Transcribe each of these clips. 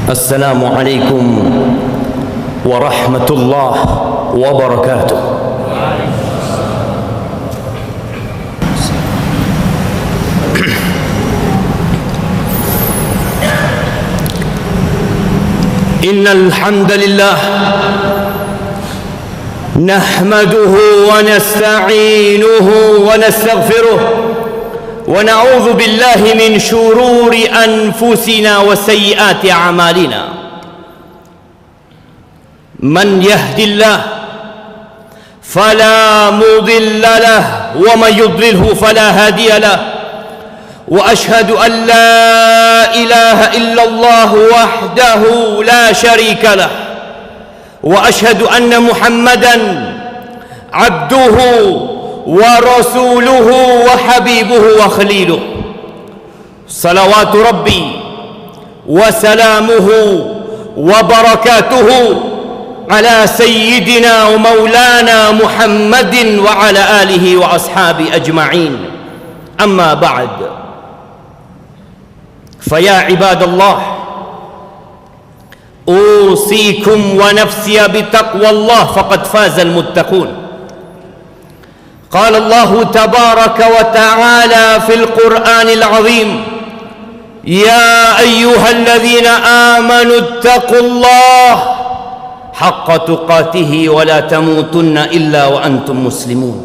Assalamualaikum warahmatullahi wabarakatuh. Innal hamdalillah nahmaduhu wa nasta'inuhu wa nastaghfiruh ونعوذ بالله من شرور أنفسنا وسيئات أعمالنا من يهد الله فلا مضل له ومن يضلله فلا هادي له وأشهد أن لا إله إلا الله وحده لا شريك له وأشهد أن محمدا عبده ورسوله وحبيبه وخليله صلوات ربي وسلامه وبركاته على سيدنا ومولانا محمد وعلى آله وأصحابه أجمعين أما بعد فيا عباد الله أوصيكم ونفسي بتقوى الله فقد فاز المتقون قال الله تبارك وتعالى في القرآن العظيم يا أيها الذين آمنوا اتقوا الله حق تقاته ولا تموتن إلا وأنتم مسلمون.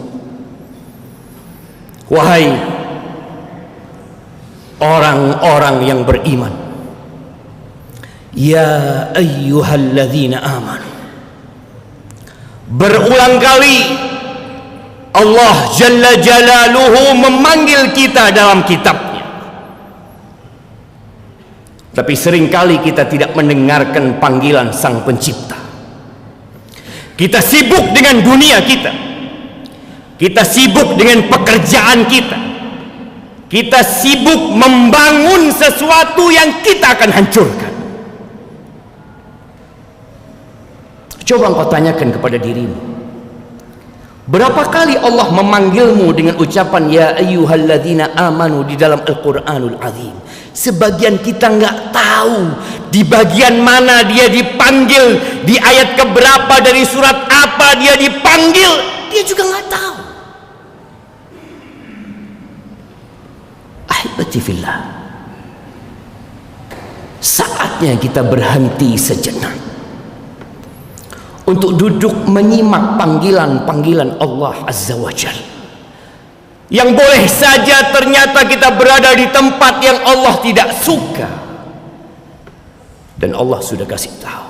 Wahai orang-orang yang beriman, ya ayyuhalladzina amanu, berulang kali Allah Jalla Jalaluhu memanggil kita dalam kitabnya. Tapi seringkali kita tidak mendengarkan panggilan Sang Pencipta. Kita sibuk dengan dunia kita. Kita sibuk dengan pekerjaan kita. Kita sibuk membangun sesuatu yang kita akan hancurkan. Coba engkau tanyakan kepada dirimu, berapa kali Allah memanggilmu dengan ucapan ya ayyuhalladzina amanu di dalam Al-Quranul Azim? Sebagian kita nggak tahu di bagian mana dia dipanggil, di ayat keberapa dari surat apa dia dipanggil, dia juga nggak tahu. Ahibati fillah, saatnya kita berhenti sejenak untuk duduk menyimak panggilan-panggilan Allah Azza wa Jalla. Yang boleh saja ternyata kita berada di tempat yang Allah tidak suka, dan Allah sudah kasih tahu,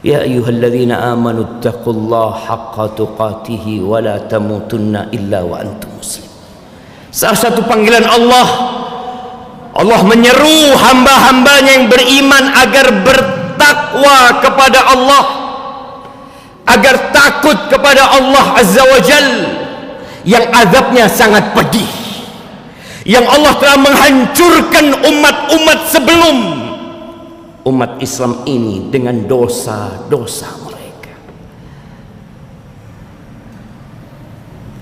ya ayyuhalladzina amanu taqullaha haqqa tuqatihi wa la tamutunna illa wa antum muslimun. Salah satu panggilan Allah menyeru hamba-hambanya yang beriman agar bertakwa kepada Allah, agar takut kepada Allah Azza wa Jal yang azabnya sangat pedih, yang Allah telah menghancurkan umat-umat sebelum umat Islam ini dengan dosa-dosa mereka.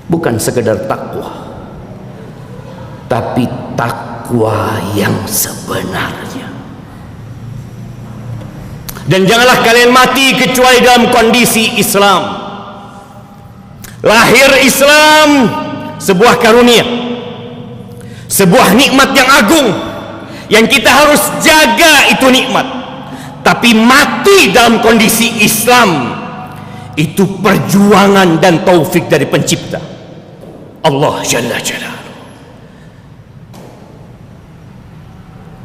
Bukan sekedar takwa, tapi takwa yang sebenarnya. Dan janganlah kalian mati kecuali dalam kondisi Islam. Lahir Islam sebuah karunia, sebuah nikmat yang agung yang kita harus jaga itu nikmat. Tapi mati dalam kondisi Islam itu perjuangan dan taufik dari Pencipta Allah Jalla Jalaluhu.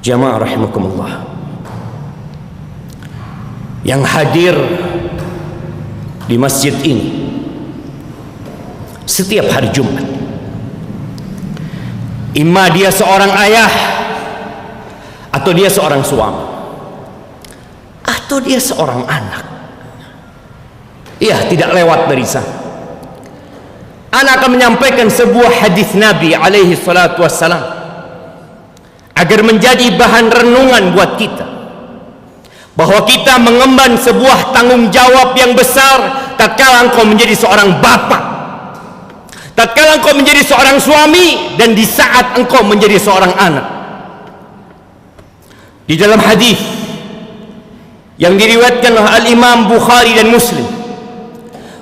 Jamaah rahimakumullah yang hadir di masjid ini setiap hari Jumat, imma dia seorang ayah, atau dia seorang suami, atau dia seorang anak. Iya, tidak lewat dari sana. Ana akan menyampaikan sebuah hadis Nabi alaihi salatu wassalam agar menjadi bahan renungan buat kita, bahwa kita mengemban sebuah tanggung jawab yang besar tatkala engkau menjadi seorang bapak, tatkala engkau menjadi seorang suami, dan di saat engkau menjadi seorang anak. Di dalam hadis yang diriwayatkan oleh Al-Imam Bukhari dan Muslim,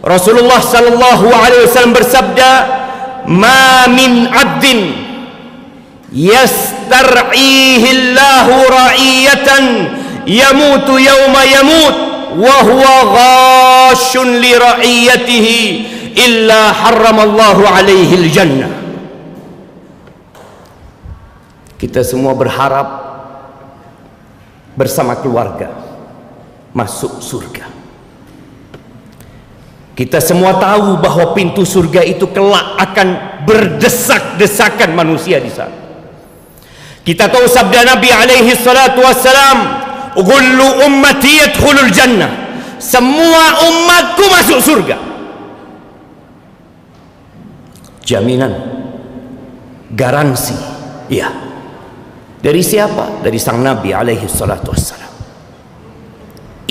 Rasulullah sallallahu alaihi wasallam bersabda, "Ma min 'abdin yastar'ihi Allahu ra'iyatan yamutu yawma yamut wa huwa ghashun li ra'iyatihi illa harramallahu alaihi al-jannah." Kita semua berharap bersama keluarga masuk surga. Kita semua tahu bahwa pintu surga itu kelak akan berdesak-desakan manusia di sana. Kita tahu sabda Nabi alaihi salatu wassalam, "Kullu ummati yadkhulul jannah." Semua umatku masuk surga. Jaminan, garansi, ya. Dari siapa? Dari sang Nabi alaihi salatu wassalam.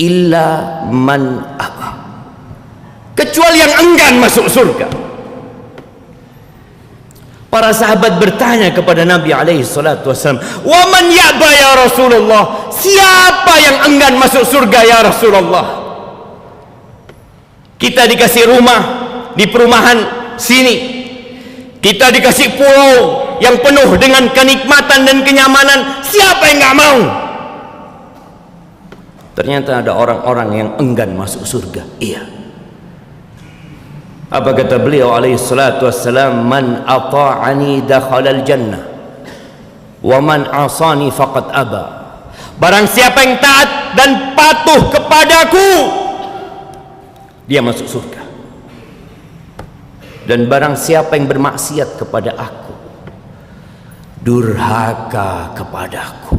Illa man aba, kecuali yang enggan masuk surga. Para sahabat bertanya kepada Nabi alaihi salatu wassalam, "Wa man ya'ba ya Rasulullah?" Siapa yang enggan masuk surga ya Rasulullah? Kita dikasih rumah di perumahan sini, kita dikasih pulau yang penuh dengan kenikmatan dan kenyamanan. Siapa yang nggak mau? Ternyata ada orang-orang yang enggan masuk surga. Iya. Apa kata beliau alaihi salatu wassalam? "Man ata'ani dakhalal jannah wa man asani faqad aba." Barang siapa yang taat dan patuh kepadaku, dia masuk surga. Dan barang siapa yang bermaksiat kepada aku, durhaka kepadaku,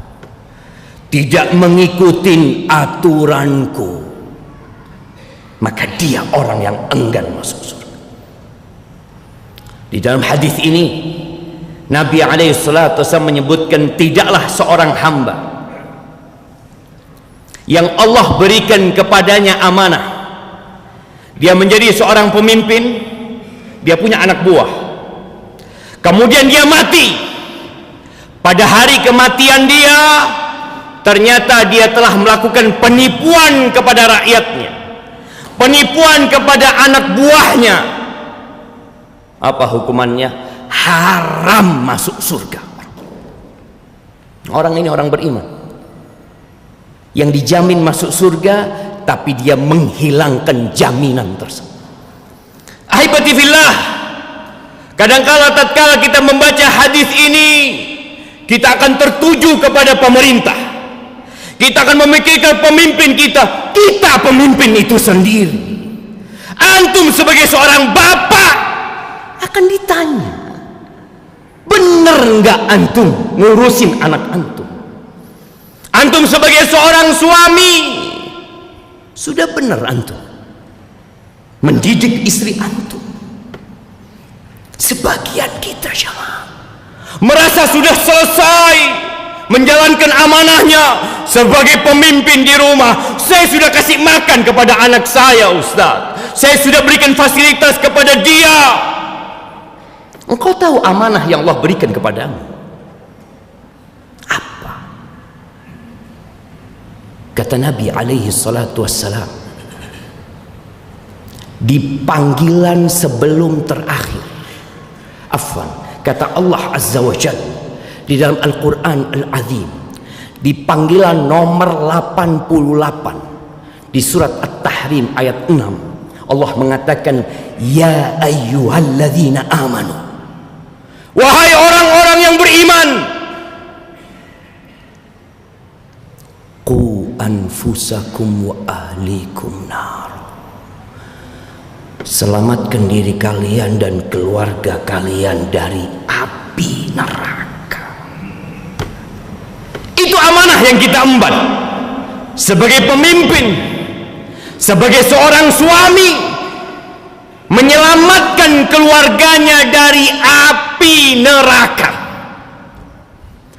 tidak mengikuti aturanku, maka dia orang yang enggan masuk surga. Di dalam hadis ini Nabi alaihi salatu wasallam menyebutkan, tidaklah seorang hamba yang Allah berikan kepadanya amanah, dia menjadi seorang pemimpin, dia punya anak buah, kemudian dia mati. Pada hari kematian dia, ternyata dia telah melakukan penipuan kepada rakyatnya, penipuan kepada anak buahnya. Apa hukumannya? Haram masuk surga. Orang ini orang beriman yang dijamin masuk surga, tapi dia menghilangkan jaminan tersebut. Ahibati fillah, kadangkala tatkala kita membaca hadis ini, kita akan tertuju kepada pemerintah. Kita akan memikirkan pemimpin kita. Kita pemimpin itu sendiri. Antum sebagai seorang bapak akan ditanya, benar nggak antum ngurusin anak antum? Antum sebagai seorang suami, sudah benar antum mendidik istri antum? Sebagian kita jamaah merasa sudah selesai menjalankan amanahnya sebagai pemimpin di rumah. Saya sudah kasih makan kepada anak saya, Ustaz. Saya sudah berikan fasilitas kepada dia. Engkau tahu amanah yang Allah berikan kepadamu apa? Kata Nabi alaihi salatu wassalam, di panggilan sebelum terakhir, kata Allah azza wa jalla di dalam Al-Quran Al-Azim, di panggilan nomor 88 di surat At-Tahrim ayat 6, Allah mengatakan, "Ya ayyuhalladzina amanu," wahai orang-orang yang beriman, "Qu anfusakum wa ahlikum nar," selamatkan diri kalian dan keluarga kalian dari api neraka. Itu amanah yang kita emban sebagai pemimpin, sebagai seorang suami, menyelamatkan keluarganya dari api neraka.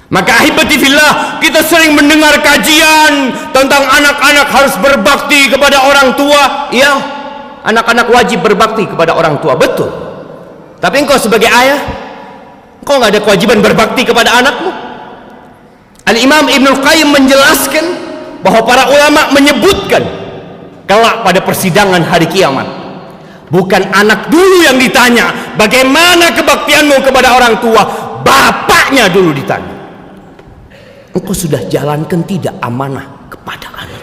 Maka ahibati fillah, kita sering mendengar kajian tentang anak-anak harus berbakti kepada orang tua. Ya, anak-anak wajib berbakti kepada orang tua, betul. Tapi engkau sebagai ayah, engkau nggak ada kewajiban berbakti kepada anakmu. Al-Imam Ibnul Qayyim menjelaskan bahwa para ulama menyebutkan kelak pada persidangan hari kiamat, bukan anak dulu yang ditanya bagaimana kebaktianmu kepada orang tua, bapaknya dulu ditanya, engkau sudah jalankan tidak amanah kepada anak?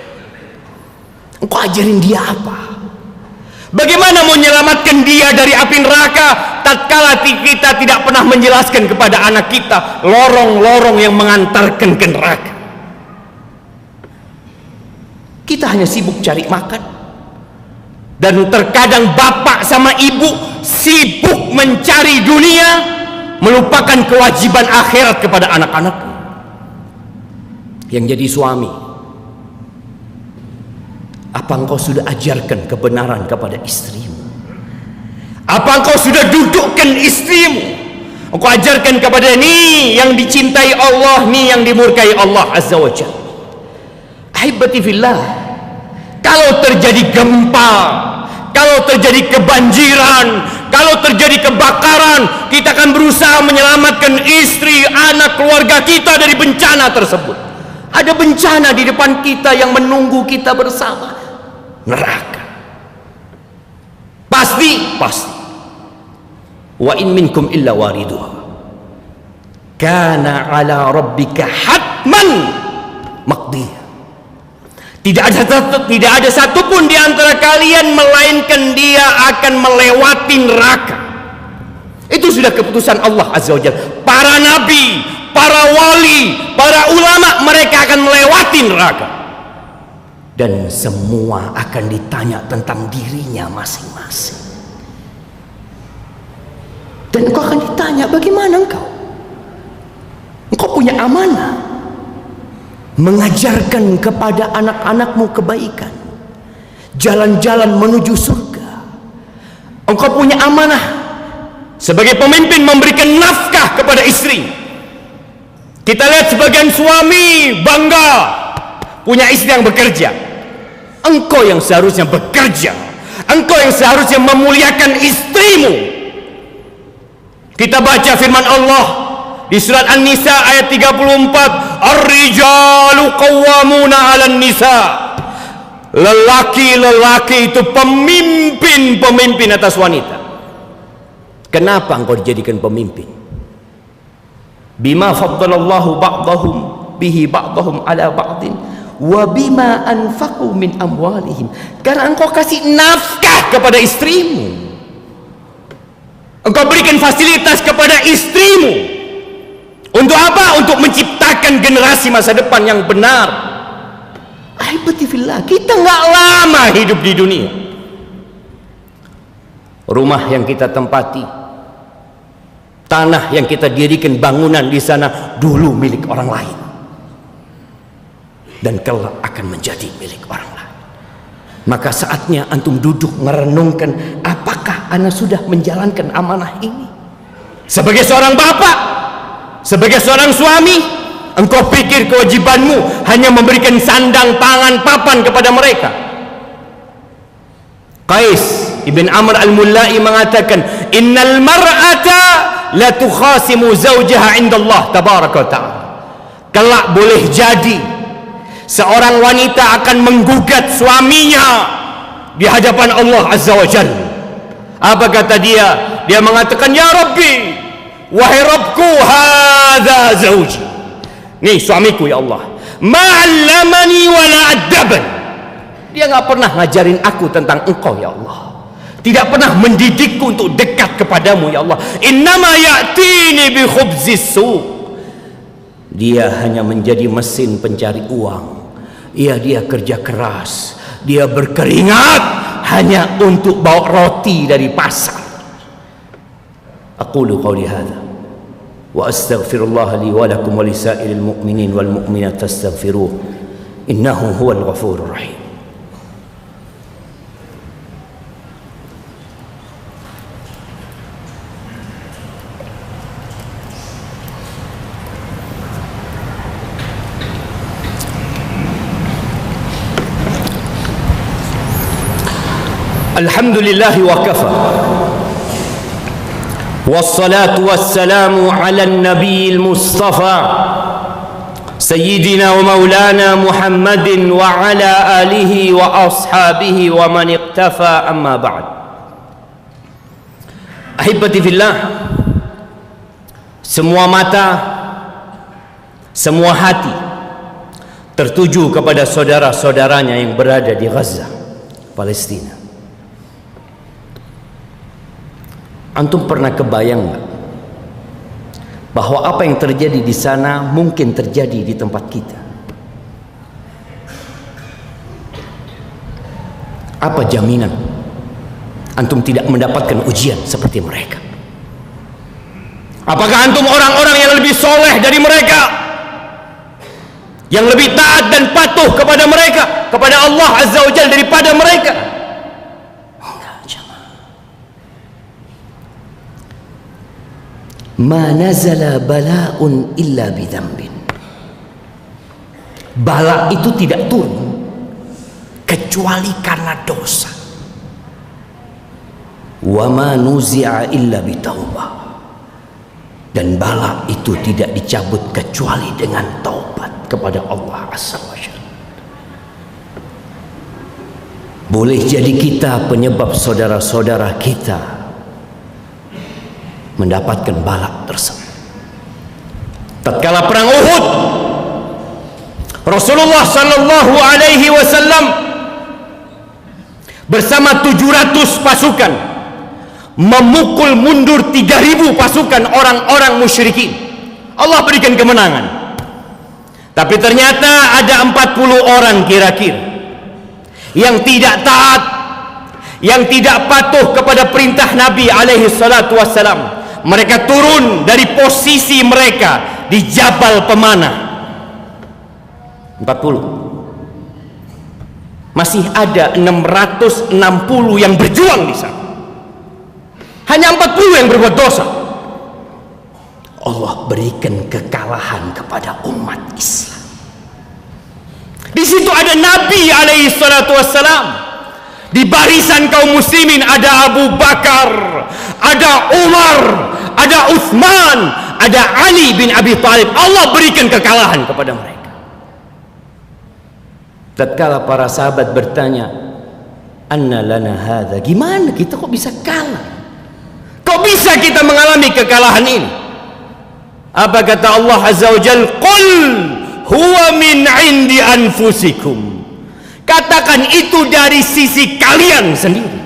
Engkau ajarin dia apa? Bagaimana mau menyelamatkan dia dari api neraka tatkala kita tidak pernah menjelaskan kepada anak kita lorong-lorong yang mengantarkan ke neraka? Kita hanya sibuk cari makan, dan terkadang bapak sama ibu sibuk mencari dunia, melupakan kewajiban akhirat kepada anak-anaknya. Yang jadi suami, apa engkau sudah ajarkan kebenaran kepada istrimu? Apa engkau sudah dudukkan istrimu? Engkau ajarkan kepada ni yang dicintai Allah, ni yang dimurkai Allah Azza wa Jalla. Ahibati fillah, kalau terjadi gempa, kalau terjadi kebanjiran, kalau terjadi kebakaran, kita akan berusaha menyelamatkan istri, anak, keluarga kita dari bencana tersebut. Ada bencana di depan kita yang menunggu kita bersama, neraka. Pasti. Wa in minkum illa wariduha kana ala rabbika hatman maqdiyah. Tidak ada satupun di antara kalian melainkan dia akan melewati neraka. Itu sudah keputusan Allah Azza wa Jalla. Para nabi, para wali, para ulama, mereka akan melewati neraka. Dan semua akan ditanya tentang dirinya masing-masing. Dan engkau akan ditanya, bagaimana engkau? Engkau punya amanah mengajarkan kepada anak-anakmu kebaikan, jalan-jalan menuju surga. Engkau punya amanah sebagai pemimpin memberikan nafkah kepada istri. Kita lihat sebagian suami bangga punya istri yang bekerja. Engkau yang seharusnya bekerja, engkau yang seharusnya memuliakan istrimu. Kita baca firman Allah di surat An-Nisa ayat 34, Ar-rijalu qawwamuna 'alan nisa. Lelaki-lelaki itu pemimpin atas wanita. Kenapa engkau dijadikan pemimpin? Bima faddalallahu ba'dahum bihi ba'dahum 'ala ba'din wa bima anfaqu min amwalihim. Karena engkau kasih nafkah kepada istrimu. Engkau berikan fasilitas kepada istrimu. Untuk apa? Untuk menciptakan generasi masa depan yang benar. Ahibati fillah, kita nggak lama hidup di dunia. Rumah yang kita tempati, tanah yang kita dirikan, bangunan di sana dulu milik orang lain, dan kelak akan menjadi milik orang lain. Maka saatnya antum duduk merenungkan, apakah ana sudah menjalankan amanah ini? Sebagai seorang bapak, sebagai seorang suami, engkau pikir kewajibanmu hanya memberikan sandang, pangan, papan kepada mereka? Qais ibn Amr al-Mullai mengatakan, innal mar'ata la tukhasimu zawjaha indallah tabaraka wa ta'ala. Kelak boleh jadi seorang wanita akan menggugat suaminya di hadapan Allah Azza wa Jalla. Apa kata dia? Dia mengatakan, ya Rabbi, wahai Rabbku, hadza zawji, nih suamiku ya Allah, ma'allamani wa la addabani. Dia nggak pernah ngajarin aku tentang engkau ya Allah, tidak pernah mendidikku untuk dekat kepadamu ya Allah. Innama ya'tini bi khubzis suq. Dia hanya menjadi mesin pencari uang. Dia kerja keras, dia berkeringat hanya untuk bawa roti dari pasar. Aqulu qawli hadza wa astaghfirullah li wa lakum wa lisairil mu'minin wal mu'minat tastaghfiruh innahu huwal ghafurur rahim. Alhamdulillah wa kafa, wassalatu wassalamu ala nabiyil mustafa Sayyidina wa maulana Muhammadin wa ala alihi wa ashabihi wa man iqtafa, amma ba'd. Ahibati fillah, semua mata, semua hati tertuju kepada saudara-saudaranya yang berada di Gaza, Palestina. Antum pernah kebayang nggak bahwa apa yang terjadi di sana mungkin terjadi di tempat kita? Apa jaminan antum tidak mendapatkan ujian seperti mereka? Apakah antum orang-orang yang lebih soleh dari mereka, yang lebih taat dan patuh kepada mereka, kepada Allah Azza wa Jalla daripada mereka? Enggak, jemaah. Ma nazala bala'un illa bidambin. Bala itu tidak turun kecuali karena dosa. Wa ma nuzi'a illa bitaubah. Dan bala itu tidak dicabut kecuali dengan taubat kepada Allah Azza wa Jalla. Boleh jadi kita penyebab saudara-saudara kita mendapatkan bala tersebut. Tatkala perang Uhud, Rasulullah sallallahu alaihi wasallam bersama 700 pasukan memukul mundur 3.000 pasukan orang-orang musyrikin. Allah berikan kemenangan. Tapi ternyata ada 40 orang kira-kira yang tidak taat, yang tidak patuh kepada perintah Nabi alaihi salatu wassalam. Mereka turun dari posisi mereka di Jabal Pemanah. 40. Masih ada 660 yang berjuang di sana. Hanya 40 yang berbuat dosa. Allah berikan kekalahan kepada umat Islam. Di situ ada Nabi alaihi salatu wassalam. Di barisan kaum muslimin ada Abu Bakar, ada Umar, ada Utsman, ada Ali bin Abi Thalib. Allah berikan kekalahan kepada mereka. Tatkala para sahabat bertanya, "Anna lana hadza?" Gimana kita kok bisa kalah? Kok bisa kita mengalami kekalahan ini? Apa kata Allah Azza wa Jalla? Qul huwa min indi anfusikum. Katakan itu dari sisi kalian sendiri.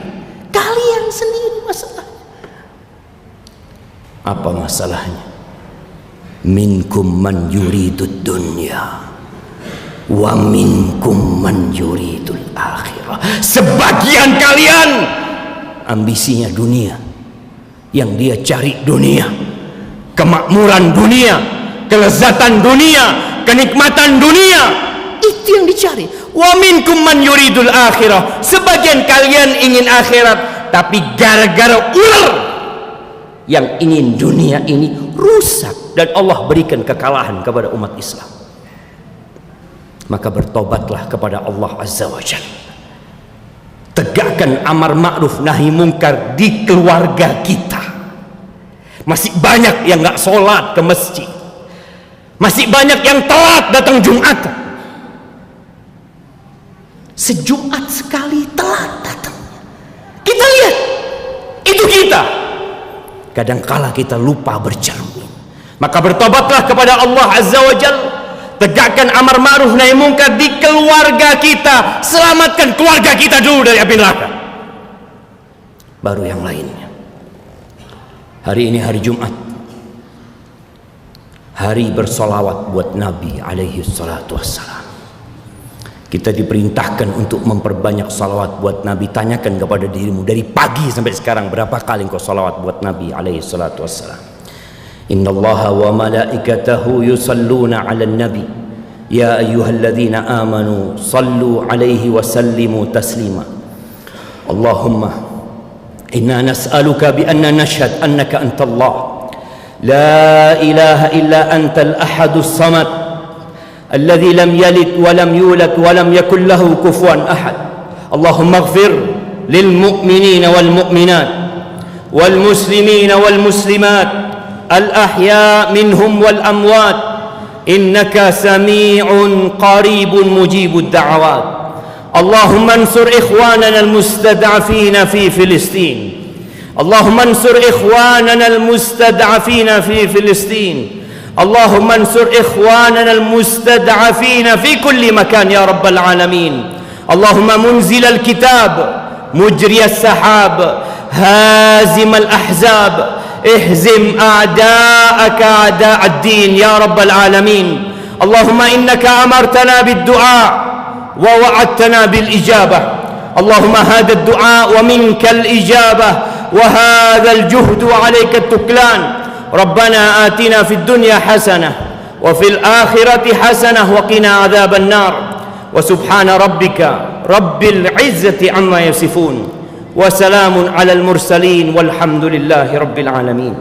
Kalian sendiri masalahnya. Apa masalahnya? Minkum man yuridud dunya wa minkum man yuridul akhirah. Sebagian kalian ambisinya dunia, yang dia cari dunia, kemakmuran dunia, kelezatan dunia, kenikmatan dunia, itu yang dicari. Wa minkum man yuridul akhirah. Sebagian kalian ingin akhirat, tapi gara-gara ular yang ingin dunia ini rusak, dan Allah berikan kekalahan kepada umat Islam. Maka bertobatlah kepada Allah Azza wa Jalla. Tegakkan amar ma'ruf nahi mungkar di keluarga kita. Masih banyak yang gak sholat ke masjid, masih banyak yang telat datang Jumatan. Sejumat sekali telat datangnya. Kita lihat, itu kita. Kadangkala kita lupa bercermin. Maka bertobatlah kepada Allah Azza wa Jalla. Tegakkan amar ma'ruf nahi mungkar di keluarga kita. Selamatkan keluarga kita dulu dari api neraka, baru yang lainnya. Hari ini hari Jumat, hari bersolawat buat Nabi alaihi salatu wassalam. Kita diperintahkan untuk memperbanyak salawat buat Nabi. Tanyakan kepada dirimu, dari pagi sampai sekarang berapa kali engkau salawat buat Nabi alaihi salatu wassalam? Innallaha wa malaikatahu yusalluna 'alan nabi ya ayyuhalladzina amanu sallu 'alaihi wa sallimu taslima. Allahumma inna nas'aluka bi anna nashhad annaka antallah la ilaha illa antal ahadus samad alladzi lam yalid wa lam yulad wa lam yakul lahu kufuwan ahad. Allahumma ighfir lil mu'minina wal mu'minat wal muslimina wal muslimat al ahya minhum wal amwat إنك سميع قريب مجيب الدعوات. اللهم انصر إخواننا المستضعفين في فلسطين. اللهم انصر إخواننا المستضعفين في فلسطين. اللهم انصر إخواننا المستضعفين في كل مكان يا رب العالمين. اللهم منزل الكتاب، مجري السحاب، هازم الأحزاب، اهزم أعداءك أعداء الدين يا رب العالمين. اللهم إنك أمرتنا بالدعاء ووعدتنا بالإجابة. اللهم هذا الدعاء ومنك الإجابة، وهذا الجهد عليك التكلان. ربنا آتنا في الدنيا حسنة وفي الآخرة حسنة وقنا عذاب النار. وسبحان ربك رب العزة عما يصفون، وسلام على المرسلين، والحمد لله رب العالمين.